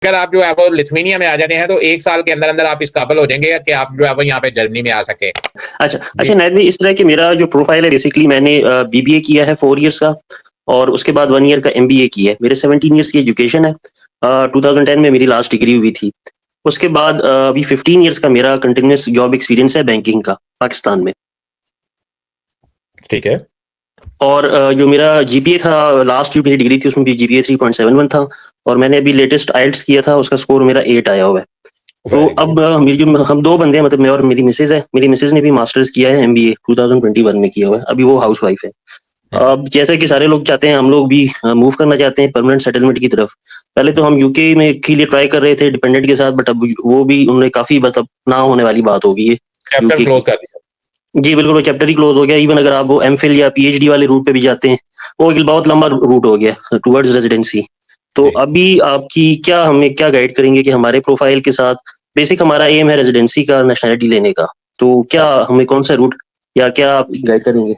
अगर आप जो है वो लिथुआनिया में आ जाते हैं तो 1 साल के अंदर-अंदर आप इस काबिल हो जाएँगे कि आप जो है वो यहाँ पे जर्मनी में आ सकें। अच्छा, जी। अच्छा नायत भाई इस तरह कि मेरा जो प्रोफ़ाइल है बेसिकली मैंने बीबीए किया है 4 इयर्स का और उसके बाद 1 ईयर का एमबीए किया है। मेरे 17 इयर्स की एजुकेशन है। 2010 में मेरी लास्ट डिग्री हुई थी। उसके बाद अभी 15 इयर्स का मेरा कंटीन्यूअस जॉब एक्सपीरियंस है बैंकिंग का, पाकिस्तान में। ठीक है। और जो मेरा जीपीए था लास्ट जो मेरी डिग्री थी उसमें भी जीपीए 3.71 था और मैंने अभी लेटेस्ट आईएलटीएस किया था उसका स्कोर मेरा 8 आया हुआ है। तो वेरी गुड। अब मेरी जो हम 2 बंदे हैं मतलब मैं और मेरी मिसेज़ है। मेरी मिसेज़ ने भी मास्टर्स किया है एमबीए 2021 में किया हुआ है। अभी वो हाउसवाइफ है। हुँ। अब जैसा कि सारे लोग चाहते हैं हम लोग भी मूव करना चाहते हैं परमानेंट सेटलमेंट की तरफ। पहले तो हम यूके में के लिए ट्राई कर रहे थे डिपेंडेंट के साथ बट अब वो भी उन्होंने काफ़ी मतलब ना होने वाली बात हो गई है चैप्टर यूके की। क्लोज़ कर दिया। जी, बिल्कुल वो चैप्टर ही क्लोज़ हो गया। इवन अगर आप वो एमफिल या पीएचडी वाले रूट पे भी जाते हैं, वो एक बहुत लंबा रूट हो गया टुवर्ड्स रेज़िडेंसी। तो जी। अभी आपकी क्या हमें क्या गाइड करेंगे कि हमारे प्रोफ़ाइल के साथ बेसिक हमारा एम है रेज़िडेंसी का नेशनैलिटी लेने का। तो क्या राइट। हमें कौन-सा रूट या क्या आप गाइड करेंगे?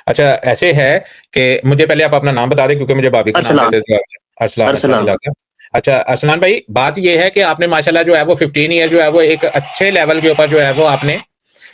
अच्छा, ऐसे है कि मुझे पहले आप अपना नाम बता दें क्योंकि मुझे भाभी का नाम अरसलान, लेते थे। अरसलान, अच्छा अरसलान। जज़ाक अच्छा अरसलान भाई, बात ये है कि आपने माशाल्लाह जो है वो 15 ईयर जो है वो एक अच्छे लेवल के ऊपर जो है वो आपने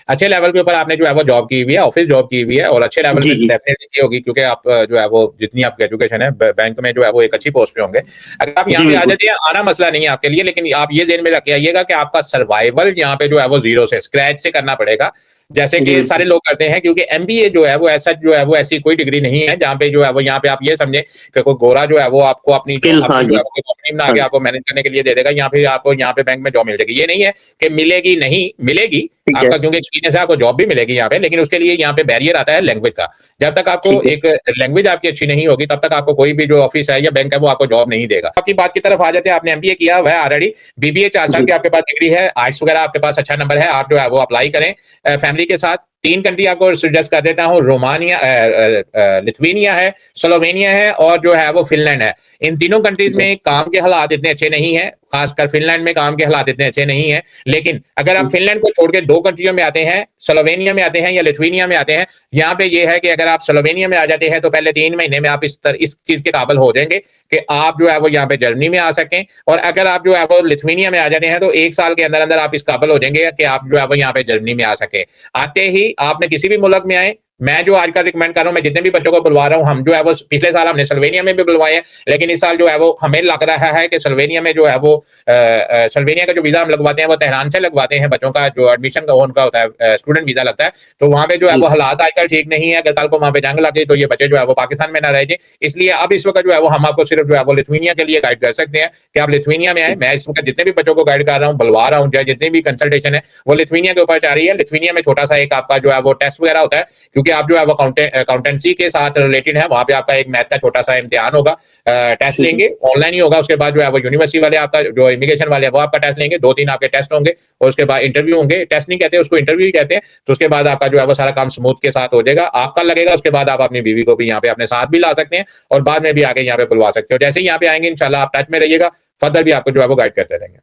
अच्छे लेवल के ऊपर आपने जो है वो जॉब की हुई है, ऑफ़िस जॉब की हुई है और अच्छे लेवल जी, पे जी। डेफ़िनेटली की होगी क्योंकि आप जो है वो जितनी आपकी एजुकेशन है बैंक में जो है वो एक अच्छी पोस्ट पे होंगे। अगर आप यहाँ जी, पे आ बिल्कुल। जाते हैं, आना मसला नहीं है आपके लिए, लेकिन आप ये ज़हन में रख के आइएगा कि आपका सर्वाइवल यहाँ पे जो है वो ज़ीरो से, स्क्रैच से करना पड़ेगा। जैसे जी, कि सारे बिल्कुल। लोग करते हैं क्योंकि एमबीए जो है वो ऐसा जो है वो ऐसी कोई डिग्री नहीं है जहाँ पे जो है वो यहाँ पे आप ये समझें कि कोई गोरा जो है वो आपको अपनी जो स्किल हाँ अपनी जो जी। है वो कोई कंपनी बना हाँ के जी। आपको मैनेज करने के लिए दे देगा, यहाँ पे आपको यहाँ पे बैंक में जॉब मिल जाएगी। ये नहीं है कि मिलेगी नहीं, मिलेगी। ठीक है, आपका क्योंकि एक्सपीरियंस है, आपको जॉब भी मिलेगी यहाँ पे, लेकिन उसके लिए यहाँ पे बैरियर आता है लैंग्वेज का। जब तक आपको ठीक है। एक लैंग्वेज आपकी अच्छी नहीं होगी, तब तक आपको कोई भी जो ऑफिस है या बैंक है, वो आपको जॉब नहीं देगा। आपकी बात की तरफ आ जाते हैं, आपने एमबीए किया हुआ है ऑलरेडी, बीबीए 4 साल जी, की आपके पास डिग्री है, आर्ट्स वगैरह आपके पास अच्छा नंबर है, आप जो है वो अप्लाई करें फैमिली के साथ। 3 कंट्री आपको सजेस्ट कर देता हूँ, रोमानिया लिथुआनिया है, स्लोवेनिया है और जो है वो फिनलैंड है। इन तीनों कंट्रीज ठीक है। में काम के हालात इतने अच्छे नहीं हैं, खासकर फिनलैंड में काम के हालात इतने अच्छे नहीं हैं। लेकिन अगर आप हुँ, फिनलैंड को छोड़ के 2 कंट्रियों में आते हैं, स्लोवेनिया में आते हैं या लिथुआनिया में आते हैं, यहाँ पे ये है कि अगर आप स्लोवेनिया में आ जाते हैं तो पहले 3 महीने में आप इस चीज़ के काबिल हो जाएँगे कि आप जो है वो यहाँ पे जर्मनी में आ सकें और अगर आप जो है वो लिथुआनिया में आ जाते हैं तो 1 साल के अंदर-अंदर आप इस काबिल हो जाएँगे कि आप जो है वो यहाँ पे जर्मनी में आ सकें। आते ही आपने किसी भी मुल्क में आए, मैं जो आजकल रिकमेंड कर रहा हूँ, मैं जितने भी बच्चों को बुलवा रहा हूँ, हम जो है वो पिछले साल हमने स्लोवेनिया में भी बुलवाए हैं, लेकिन इस साल जो है वो हमें लग रहा है कि स्लोवेनिया में जो है वो स्लोवेनिया का जो वीज़ा हम लगवाते हैं वो तेहरान से लगवाते हैं, बच्चों का जो एडमिशन का उनका होता है स्टूडेंट वीज़ा लगता है, तो वहाँ पे जो है जी, वो हालात आजकल ठीक नहीं है, अगर कल को वहाँ पे जंग लग गई तो ये बच्चे जो है वो पाकिस्तान में ना रह जाएँ। इसलिए अब इस वक़्त जो है वो हम आपको सिर्फ जो है वो लिथुआनिया के लिए गाइड कर सकते हैं कि आप लिथुआनिया में आएँ। मैं इस वक़्त जितने भी बच्चों को गाइड कर रहा हूँ, बुलवा रहा हूँ, जितनी भी कंसल्टेशन है, वो लिथुआनिया के ऊपर जा रही है। लिथुआनिया में छोटा-सा एक आपका जो है वो टेस्ट वगैरह होता है, क्योंकि आप जो है वो अकाउंटेंसी के साथ रिलेटेड है, वहाँ पे आपका एक मैथ का छोटा-सा इम्तिहान होगा। टेस्ट ठीक है। लेंगे, ऑनलाइन ही होगा, उसके बाद जो है वो यूनिवर्सिटी वाले आपका जो इमिग्रेशन वाले हैं, वो आपका टेस्ट लेंगे, 2-3 आपके टेस्ट होंगे और उसके बाद इंटरव्यू होंगे। टेस्ट नहीं कहते, उसको इंटरव्यू ही कहते हैं। तो उसके बाद आपका जो है वो सारा काम स्मूथ के साथ हो जाएगा। आपका लगेगा, उसके बाद आप अपनी बीवी को भी यहाँ पे अपने साथ भी ला सकते हैं और बाद में भी आके यहाँ पे बुलवा सकते हो। जैसे ही यहाँ पे आएँगे इंशाल्लाह आप टच में रहिएगा, फर्दर भी आपको जो है वो गाइड करते रहेंगे।